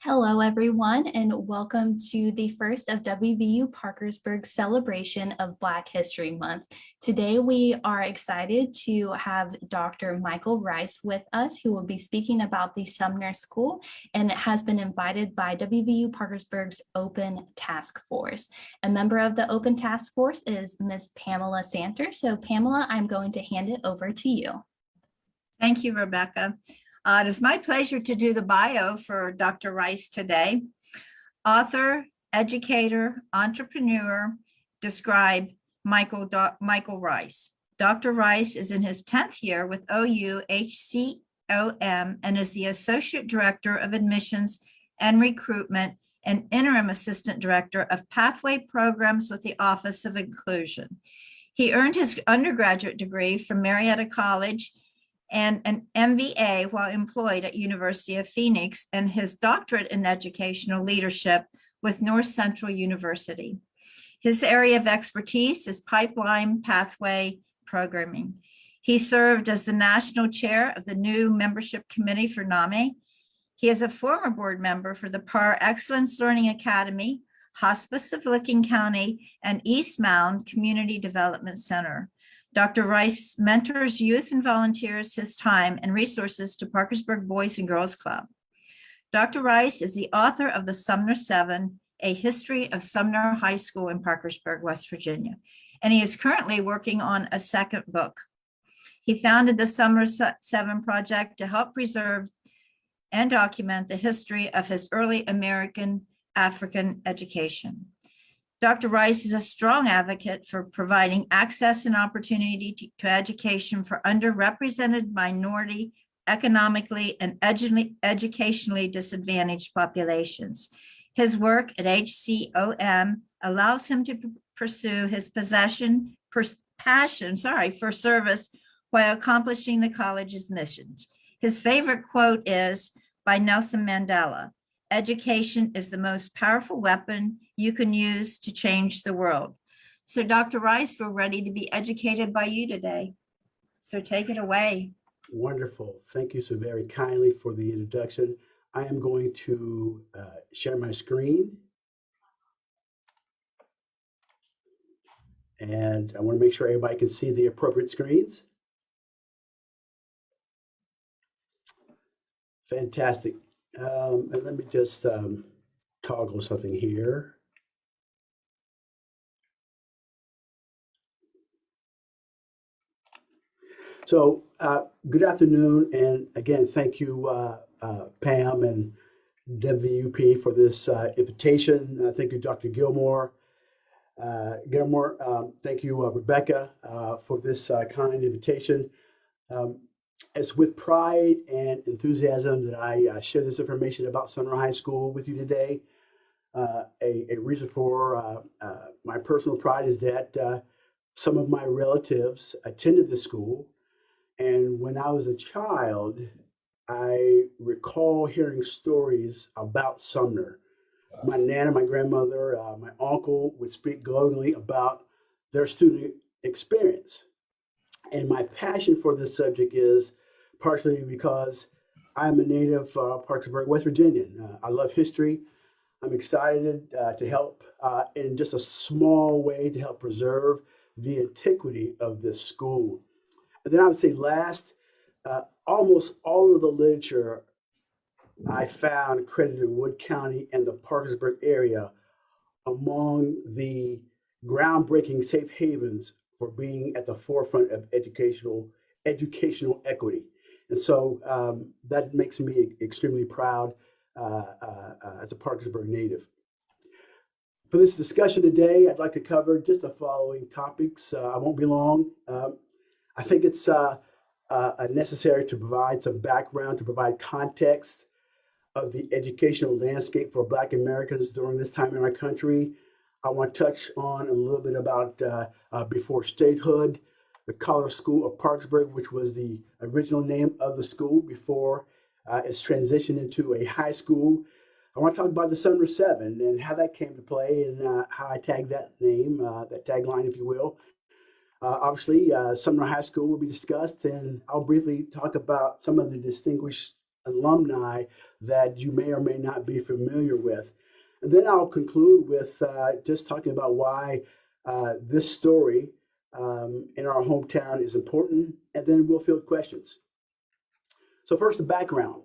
Hello, everyone, and welcome to the first of WVU Parkersburg's celebration of Black History Month. Today, we are excited to have Dr. Michael Rice with us, who will be speaking about the Sumner School, and it has been invited by WVU Parkersburg's Open Task Force. A member of the Open Task Force is Ms. Pamela Santer. So, Pamela, I'm going to hand it over to you. Thank you, Rebecca. It is my pleasure to do the bio for Dr. Rice today. Author, educator, entrepreneur, describe Michael Rice. Dr. Rice is in his 10th year with OU-HCOM and is the Associate Director of Admissions and Recruitment and Interim Assistant Director of Pathway Programs with the Office of Inclusion. He earned his undergraduate degree from Marietta College and an MBA while employed at University of Phoenix, and his doctorate in educational leadership with North Central University. His area of expertise is pipeline pathway programming. He served as the national chair of the new membership committee for NAME. He is a former board member for the Par Excellence Learning Academy, Hospice of Licking County, and East Mound Community Development Center. Dr. Rice mentors youth and volunteers his time and resources to Parkersburg Boys and Girls Club. Dr. Rice is the author of the Sumner 7, A History of Sumner High School in Parkersburg, West Virginia, and he is currently working on a second book. He founded the Sumner 7 project to help preserve and document the history of his early American African education. Dr. Rice is a strong advocate for providing access and opportunity to education for underrepresented minority, economically and educationally disadvantaged populations. His work at HCOM allows him to pursue his passion for service while accomplishing the college's missions. His favorite quote is by Nelson Mandela: "Education is the most powerful weapon you can use to change the world." So Dr. Rice, we're ready to be educated by you today. So take it away. Wonderful. Thank you so very kindly for the introduction. I am going to share my screen. And I want to make sure everybody can see the appropriate screens. Fantastic. And let me just toggle something here. So good afternoon, and again, thank you, Pam and WVUP for this invitation. Thank you, Dr. Gilmore. Thank you, Rebecca, for this kind invitation. It's with pride and enthusiasm that I share this information about Sumner High School with you today. A reason for my personal pride is that some of my relatives attended the school. And when I was a child, I recall hearing stories about Sumner. My nana, my grandmother, my uncle would speak glowingly about their student experience. And my passion for this subject is partially because I'm a native Parkersburg, West Virginian. I love history. I'm excited to help in just a small way to help preserve the antiquity of this school. And then I would say last, almost all of the literature I found credited Wood County and the Parkersburg area among the groundbreaking safe havens for being at the forefront of educational equity. And so that makes me extremely proud as a Parkersburg native. For this discussion today, I'd like to cover just the following topics. I won't be long. I think it's necessary to provide some background, to provide context of the educational landscape for Black Americans during this time in our country. I want to touch on a little bit about before statehood, the College School of Parkersburg, which was the original name of the school before its transition into a high school. I want to talk about the Sumner 7 and how that came to play and how I tagged that name, that tagline, if you will. Obviously, Sumner High School will be discussed, and I'll briefly talk about some of the distinguished alumni that you may or may not be familiar with. And then I'll conclude with just talking about why this story in our hometown is important, and then we'll field questions. So first, the background.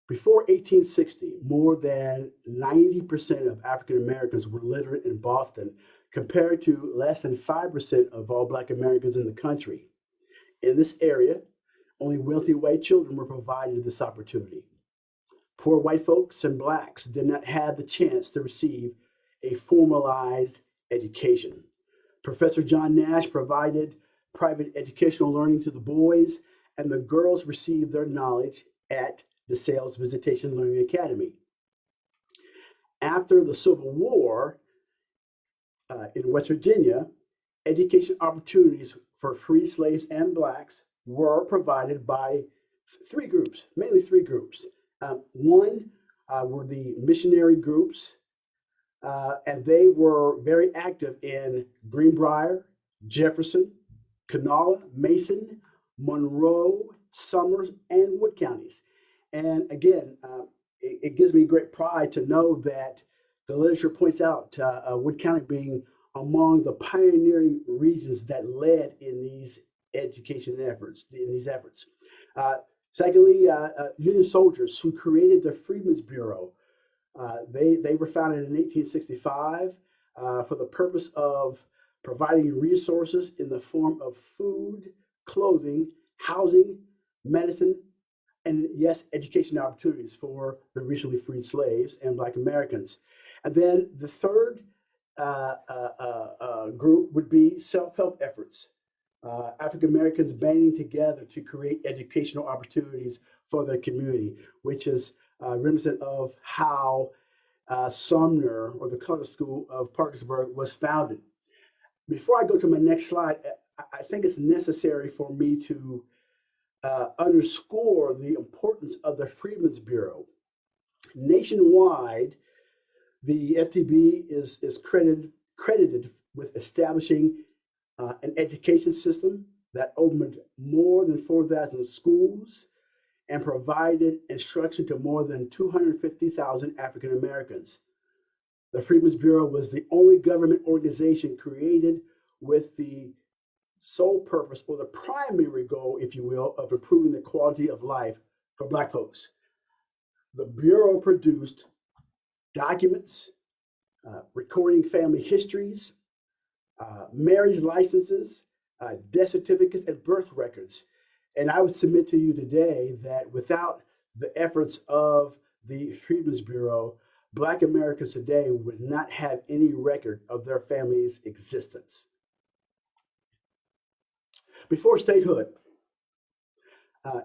Before 1860, more than 90% of African Americans were literate in Boston, compared to less than 5% of all Black Americans in the country. In this area, only wealthy white children were provided this opportunity. Poor white folks and Blacks did not have the chance to receive a formalized education. Professor John Nash provided private educational learning to the boys, and the girls received their knowledge at the Sales Visitation Learning Academy. After the Civil War in West Virginia, education opportunities for free slaves and Blacks were provided by three groups, mainly three groups. One were the missionary groups, and they were very active in Greenbrier, Jefferson, Kanawha, Mason, Monroe, Summers, and Wood counties. And again, it gives me great pride to know that the literature points out Wood County being among the pioneering regions that led in these education efforts, Secondly, Union soldiers who created the Freedmen's Bureau. They were founded in 1865 for the purpose of providing resources in the form of food, clothing, housing, medicine, and yes, education opportunities for the recently freed slaves and Black Americans. And then the third group would be self-help efforts. African Americans banding together to create educational opportunities for their community, which is reminiscent of how Sumner, or the Color School of Parkersburg, was founded. Before I go to my next slide, I think it's necessary for me to underscore the importance of the Freedmen's Bureau. Nationwide, the FTB is credited with establishing an education system that opened more than 4,000 schools and provided instruction to more than 250,000 African Americans. The Freedmen's Bureau was the only government organization created with the sole purpose, or the primary goal, if you will, of improving the quality of life for Black folks. The Bureau produced documents, recording family histories, marriage licenses, death certificates, and birth records. And I would submit to you today that without the efforts of the Freedmen's Bureau, Black Americans today would not have any record of their family's existence. Before statehood,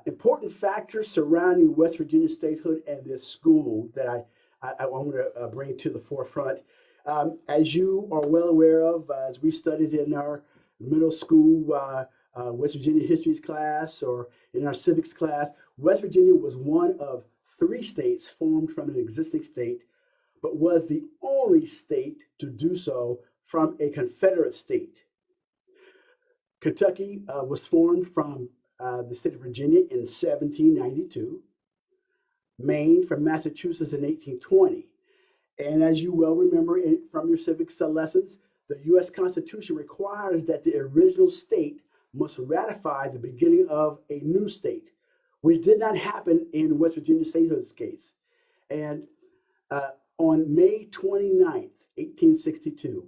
important factors surrounding West Virginia statehood and this school that I want to bring to the forefront. As you are well aware of, as we studied in our middle school West Virginia histories class or in our civics class, West Virginia was one of 3 states formed from an existing state, but was the only state to do so from a Confederate state. Kentucky was formed from the state of Virginia in 1792, Maine from Massachusetts in 1820. And as you well remember from your civics lessons, the U.S. Constitution requires that the original state must ratify the beginning of a new state, which did not happen in West Virginia statehood's case. And on May 29th, 1862,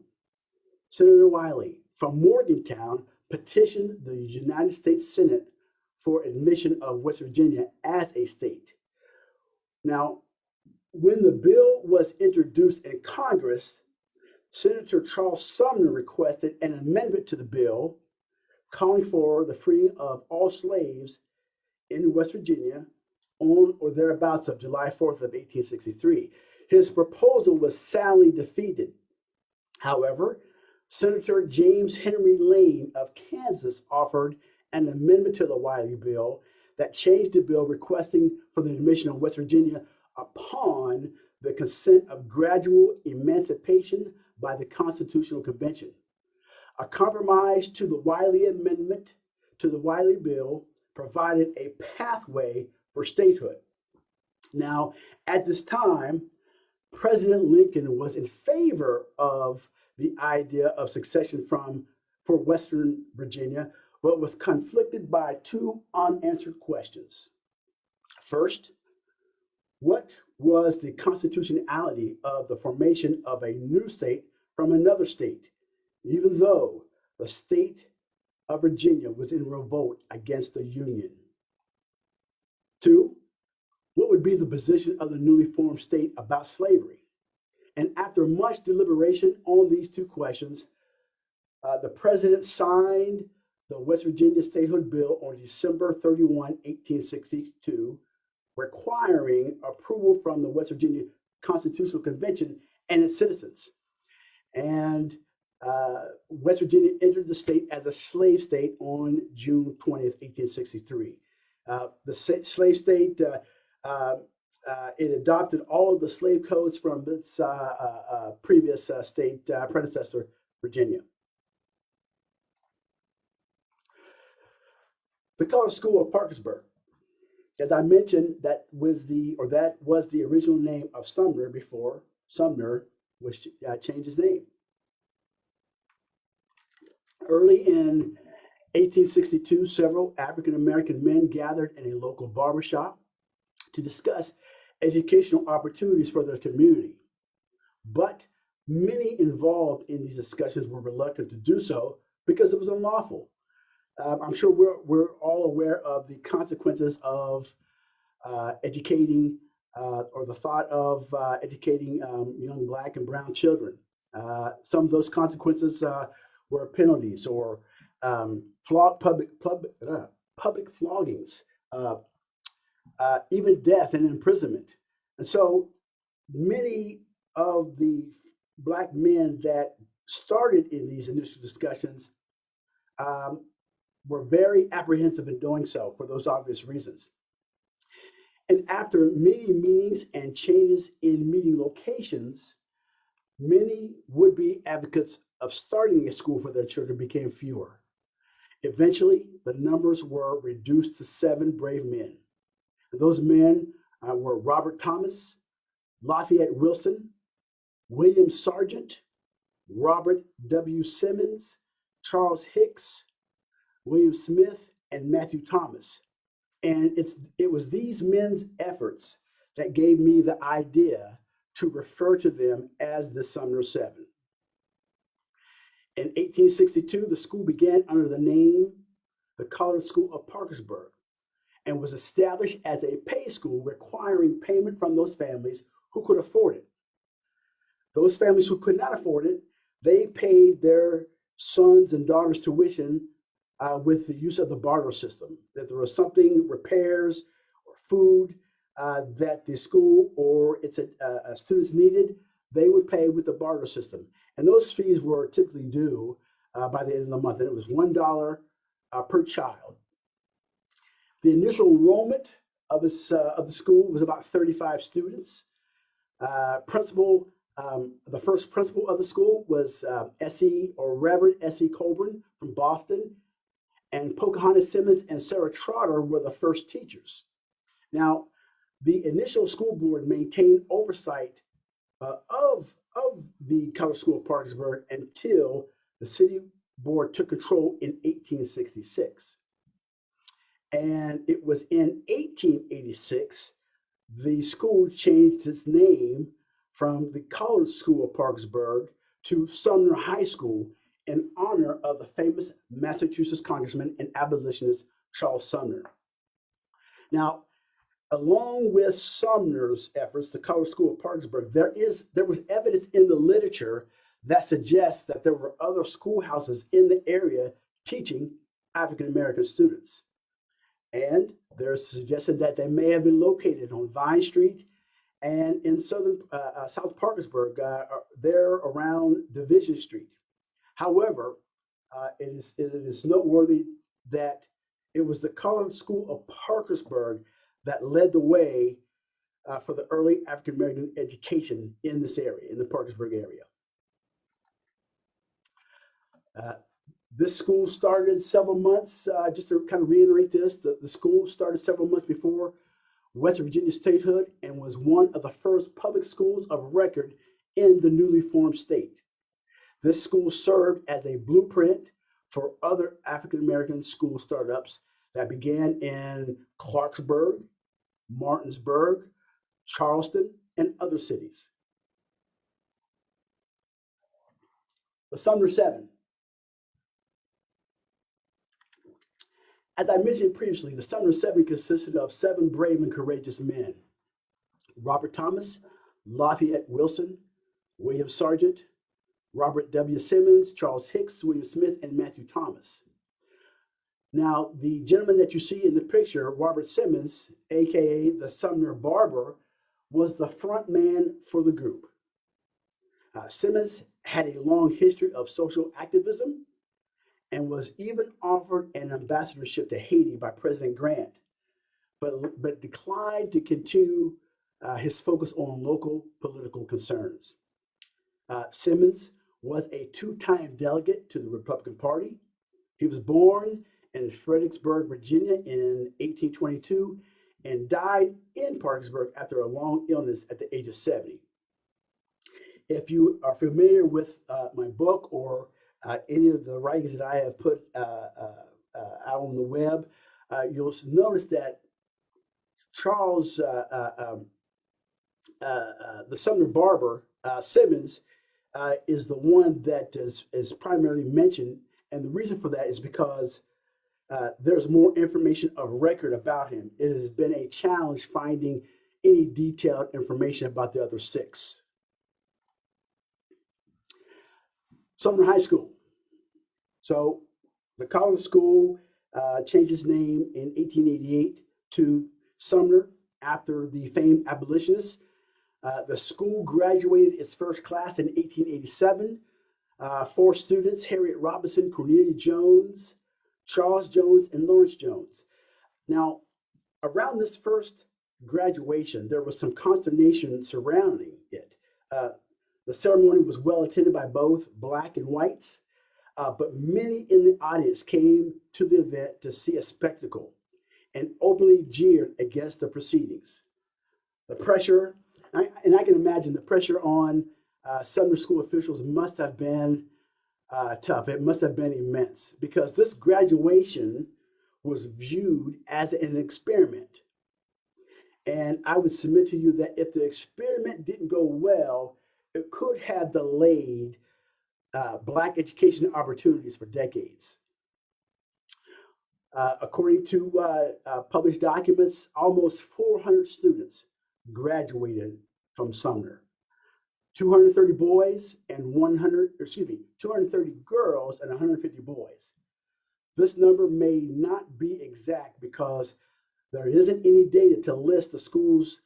Senator Wiley from Morgantown petitioned the United States Senate for admission of West Virginia as a state. Now, when the bill was introduced in Congress, Senator Charles Sumner requested an amendment to the bill calling for the freeing of all slaves in West Virginia on or thereabouts of July 4th of 1863. His proposal was soundly defeated. However, Senator James Henry Lane of Kansas offered an amendment to the Wiley bill that changed the bill requesting for the admission of West Virginia upon the consent of gradual emancipation by the Constitutional Convention. A compromise to the Wiley amendment to the Wiley bill provided a pathway for statehood. Now, at this time, President Lincoln was in favor of the idea of secession for Western Virginia, but was conflicted by two unanswered questions. First, what was the constitutionality of the formation of a new state from another state, even though the state of Virginia was in revolt against the Union? Two, what would be the position of the newly formed state about slavery? And after much deliberation on these two questions, the president signed the West Virginia Statehood Bill on December 31, 1862, requiring approval from the West Virginia Constitutional Convention and its citizens. And West Virginia entered the state as a slave state on June 20th, 1863. The slave state, it adopted all of the slave codes from its previous state predecessor, Virginia. The College School of Parkersburg. As I mentioned, that was the original name of Sumner before Sumner was changed his name. Early in 1862, several African American men gathered in a local barbershop to discuss educational opportunities for their community. But many involved in these discussions were reluctant to do so because it was unlawful. I'm sure we're all aware of the consequences of educating or the thought of educating young Black and brown children. Some of those consequences were penalties or public floggings, even death and imprisonment. And so many of the Black men that started in these initial discussions were very apprehensive in doing so for those obvious reasons. And after many meetings and changes in meeting locations, many would-be advocates of starting a school for their children became fewer. Eventually, the numbers were reduced to 7 brave men. And those men were Robert Thomas, Lafayette Wilson, William Sargent, Robert W. Simmons, Charles Hicks, William Smith, and Matthew Thomas. And it was these men's efforts that gave me the idea to refer to them as the Sumner Seven. In 1862, the school began under the name the College School of Parkersburg and was established as a pay school requiring payment from those families who could afford it. Those families who could not afford it, they paid their sons and daughters tuition with the use of the barter system. That there was something, repairs or food that the school or its students needed, they would pay with the barter system. And those fees were typically due by the end of the month, and it was $1 per child. The initial enrollment of the school was about 35 students. The first principal of the school was S.E. or Reverend S.E. Colburn from Boston, and Pocahontas Simmons and Sarah Trotter were the first teachers. Now, the initial school board maintained oversight of the College School of Parkersburg until the city board took control in 1866. And it was in 1886, the school changed its name from the College School of Parkersburg to Sumner High School in honor of the famous Massachusetts congressman and abolitionist Charles Sumner. Now, along with Sumner's efforts, the College School of Parkersburg, there was evidence in the literature that suggests that there were other schoolhouses in the area teaching African American students. And there's suggestion that they may have been located on Vine Street and in South Parkersburg, there around Division Street. However, it is noteworthy that it was the College School of Parkersburg that led the way for the early African American education in this area, in the Parkersburg area. This school started several months, just to kind of reiterate this, the school started several months before West Virginia statehood, and was one of the first public schools of record in the newly formed state. This school served as a blueprint for other African American school startups that began in Clarksburg, Martinsburg, Charleston, and other cities. The Sumner Seven. As I mentioned previously, the Sumner Seven consisted of 7 brave and courageous men: Robert Thomas, Lafayette Wilson, William Sargent, Robert W. Simmons, Charles Hicks, William Smith, and Matthew Thomas. Now, the gentleman that you see in the picture, Robert Simmons, aka the Sumner Barber, was the front man for the group. Simmons had a long history of social activism and was even offered an ambassadorship to Haiti by President Grant, but declined to continue his focus on local political concerns. Simmons was a 2-time delegate to the Republican Party. He was born in Fredericksburg, Virginia in 1822 and died in Parkersburg after a long illness at the age of 70. If you are familiar with my book or any of the writings that I have put out on the web, you'll notice that Charles, the Sumner Barber, Simmons, is the one that is primarily mentioned. And the reason for that is because there's more information of record about him. It has been a challenge finding any detailed information about the other 6. Sumner High School. So the college school changed its name in 1888 to Sumner after the famed abolitionists. The school graduated its first class in 1887. 4 students: Harriet Robinson, Cornelia Jones, Charles Jones, and Lawrence Jones. Now, around this first graduation, there was some consternation surrounding it. The ceremony was well attended by both Black and whites, but many in the audience came to the event to see a spectacle and openly jeered against the proceedings. The pressure, and I can imagine the pressure on Sumner School officials must have been tough. It must have been immense because this graduation was viewed as an experiment. And I would submit to you that if the experiment didn't go well, it could have delayed Black education opportunities for decades. According to published documents, almost 400 students graduated from Sumner. 230 boys and 230 girls and 150 boys. This number may not be exact because there isn't any data to list the school's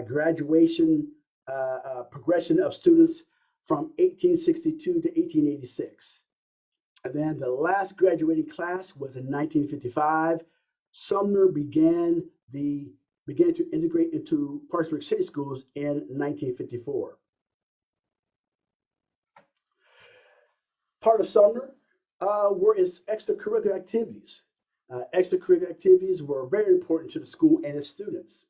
graduation progression of students from 1862 to 1886. And then the last graduating class was in 1955. Sumner began to integrate into Parkersburg City Schools in 1954. Part of Sumner were its extracurricular activities. Extracurricular activities were very important to the school and its students.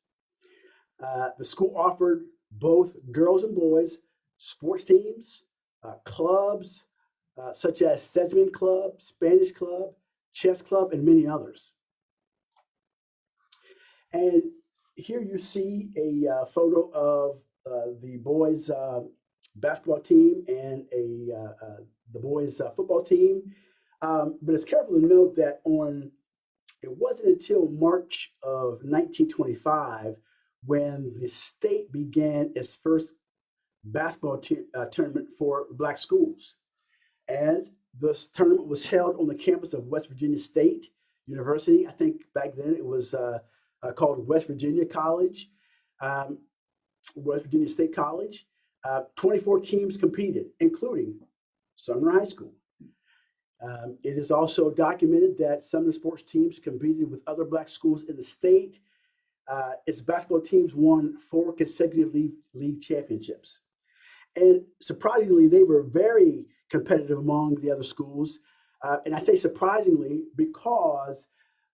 The school offered both girls and boys sports teams, clubs, such as Thespian Club, Spanish Club, Chess Club, and many others. And here you see a photo of the boys' basketball team and the boys' football team. But it's careful to note that it wasn't until March of 1925 when the state began its first basketball tournament for Black schools. And this tournament was held on the campus of West Virginia State University. I think back then it was called West Virginia College, West Virginia State College. 24 teams competed, including Sumner High School. It is also documented that Sumner sports teams competed with other Black schools in the state. Its basketball teams won 4 consecutive league championships. And surprisingly, they were very competitive among the other schools. And I say surprisingly because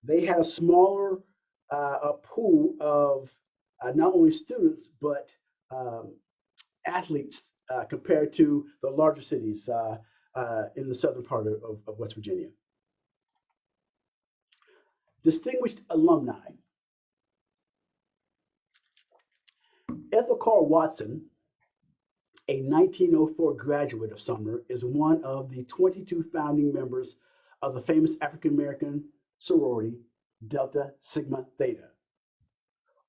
they had a smaller a pool of not only students, but athletes compared to the larger cities in the southern part of West Virginia. Distinguished alumni. Ethel Carl Watson, a 1904 graduate of Sumner, is one of the 22 founding members of the famous African-American sorority, Delta Sigma Theta.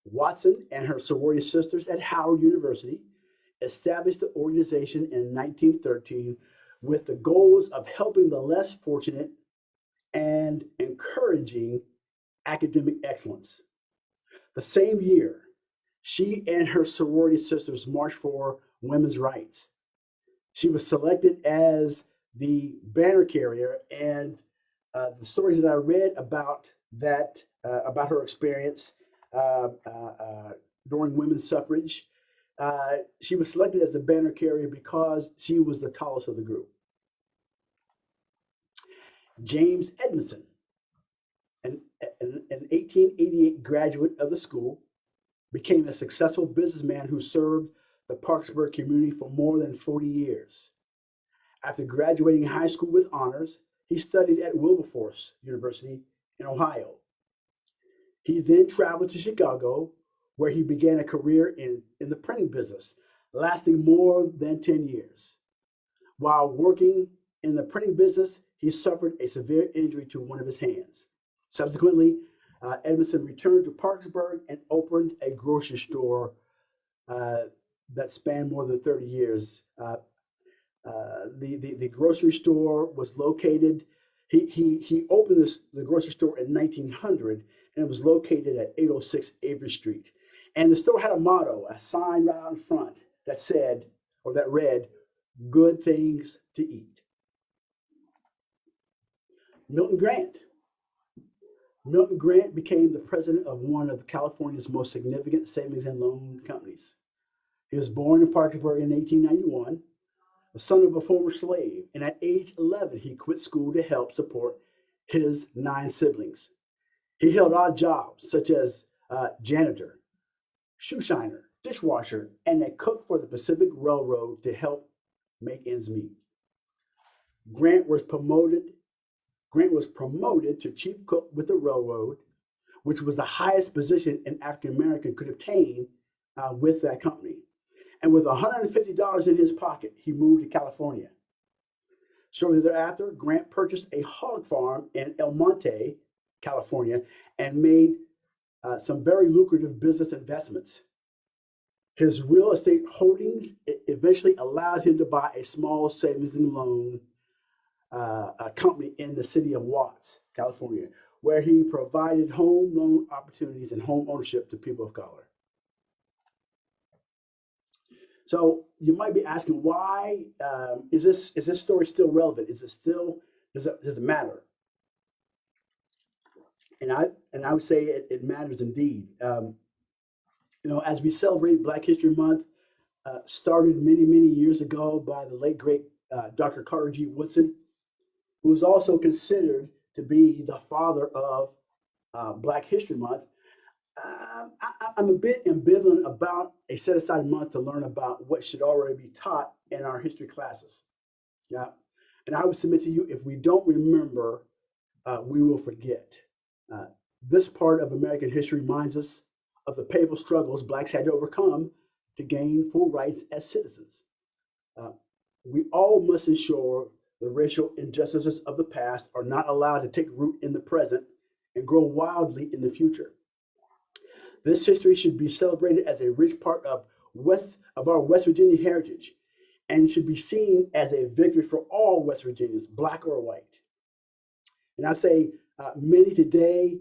Watson and her sorority sisters at Howard University established the organization in 1913 with the goals of helping the less fortunate and encouraging academic excellence. The same year, she and her sorority sisters marched for women's rights. She was selected as the banner carrier, and the stories that I read about that, about her experience during women's suffrage, she was selected as the banner carrier because she was the tallest of the group. James Edmondson, an 1888 graduate of the school, became a successful businessman who served the Parkersburg community for more than 40 years. After graduating high school with honors, he studied at Wilberforce University in Ohio. He then traveled to Chicago, where he began a career in the printing business, lasting more than 10 years. While working in the printing business, he suffered a severe injury to one of his hands. Subsequently, Edmondson returned to Parkersburg and opened a grocery store that spanned more than 30 years. The grocery store was located, he opened the grocery store in 1900, and it was located at 806 Avery Street. And the store had a motto, a sign right out in front that said, or that read, "Good things to eat." Milton Grant. Milton Grant became the president of one of California's most significant savings and loan companies. He was born in Parkersburg in 1891, the son of a former slave, and at age 11, he quit school to help support his 9 siblings. He held odd jobs such as janitor, shoe shiner, dishwasher, and a cook for the Pacific Railroad to help make ends meet. Grant was promoted to chief cook with the railroad, which was the highest position an African American could obtain with that company. And with $150 in his pocket, he moved to California. Shortly thereafter, Grant purchased a hog farm in El Monte, California, and made some very lucrative business investments. His real estate holdings eventually allowed him to buy a small savings and loan a company in the city of Watts, California, where he provided home loan opportunities and home ownership to people of color. So you might be asking, why is this story still relevant? Does it matter? And I would say it matters indeed. As we celebrate Black History Month, started many years ago by the late great Dr. Carter G. Woodson, who is also considered to be the father of Black History Month. I'm a bit ambivalent about a set-aside month to learn about what should already be taught in our history classes. Yeah, and I would submit to you, if we don't remember, we will forget. This part of American history reminds us of the painful struggles Blacks had to overcome to gain full rights as citizens. We all must ensure the racial injustices of the past are not allowed to take root in the present and grow wildly in the future. This history should be celebrated as a rich part of our West Virginia heritage and should be seen as a victory for all West Virginians, Black or white. And I say many today,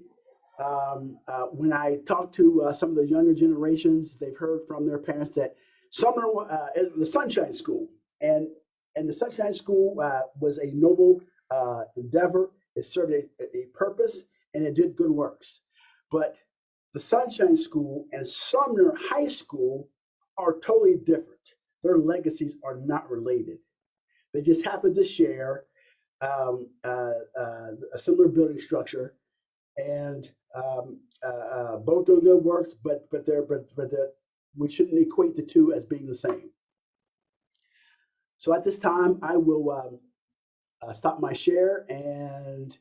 when I talk to some of the younger generations, they've heard from their parents that Sumner, the Sunshine School, and the Sunshine School was a noble endeavor. It served a purpose, and it did good works. But the Sunshine School and Sumner High School are totally different. Their legacies are not related. They just happen to share a similar building structure and Both of them works, but we shouldn't equate the two as being the same. So at this time, I will stop my share and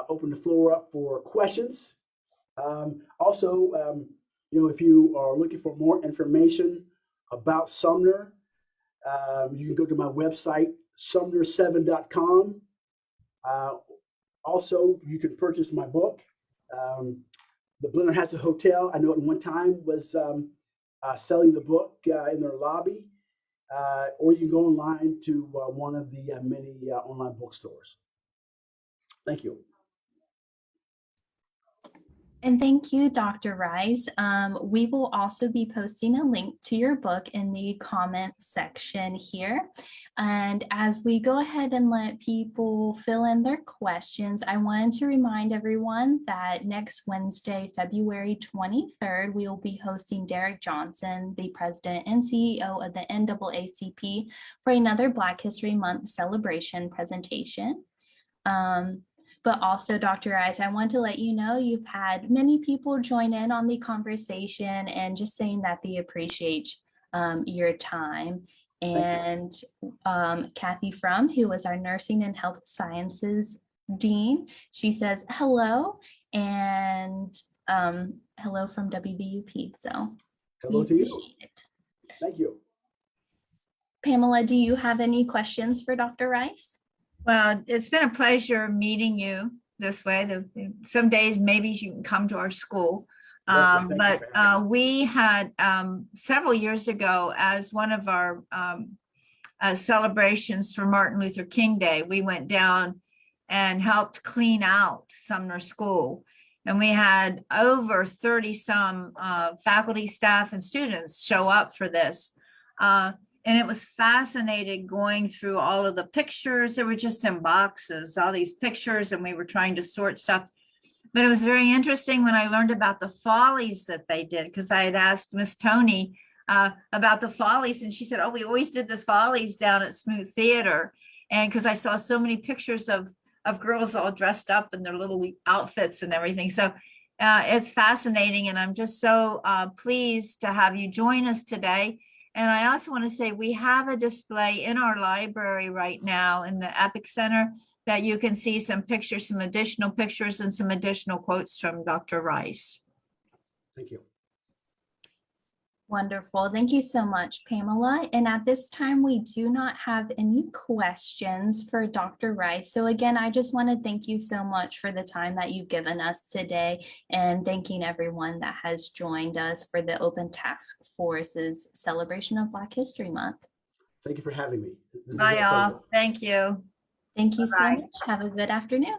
open the floor up for questions. Also, if you are looking for more information about Sumner, you can go to my website, sumner7.com. Also, you can purchase my book, The Blender Has a Hotel. I know at one time was selling the book in their lobby, or you can go online to one of the many online bookstores. Thank you. And thank you, Dr. Rice. We will also be posting a link to your book in the comments section here. And as we go ahead and let people fill in their questions, I wanted to remind everyone that next Wednesday, February 23rd, we will be hosting Derek Johnson, the president and CEO of the NAACP, for another Black History Month celebration presentation. But also, Dr. Rice, I want to let you know you've had many people join in on the conversation and just saying that they appreciate your time. And Kathy Frum, who was our Nursing and Health Sciences Dean, she says hello, and hello from WVUP. So hello to you. Thank you. Pamela, do you have any questions for Dr. Rice? Well, it's been a pleasure meeting you this way. Some days maybe you can come to our school. We had several years ago, as one of our celebrations for Martin Luther King Day, we went down and helped clean out Sumner School. And we had over 30 some faculty, staff, and students show up for this. And it was fascinating going through all of the pictures. They were just in boxes, all these pictures, and we were trying to sort stuff. But it was very interesting when I learned about the follies that they did, because I had asked Miss Tony about the follies, and she said, oh, we always did the follies down at Smooth Theater. And because I saw so many pictures of girls all dressed up in their little outfits and everything. So it's fascinating, and I'm just so pleased to have you join us today. And I also want to say we have a display in our library right now in the Epic Center that you can see some pictures, some additional pictures, and some additional quotes from Dr. Rice. Thank you. Wonderful. Thank you so much, Pamela. And at this time, we do not have any questions for Dr. Rice. So again, I just want to thank you so much for the time that you've given us today, and thanking everyone that has joined us for the Open Task Force's celebration of Black History Month. Thank you for having me. Bye, all. Thank you. Thank you so much. Have a good afternoon.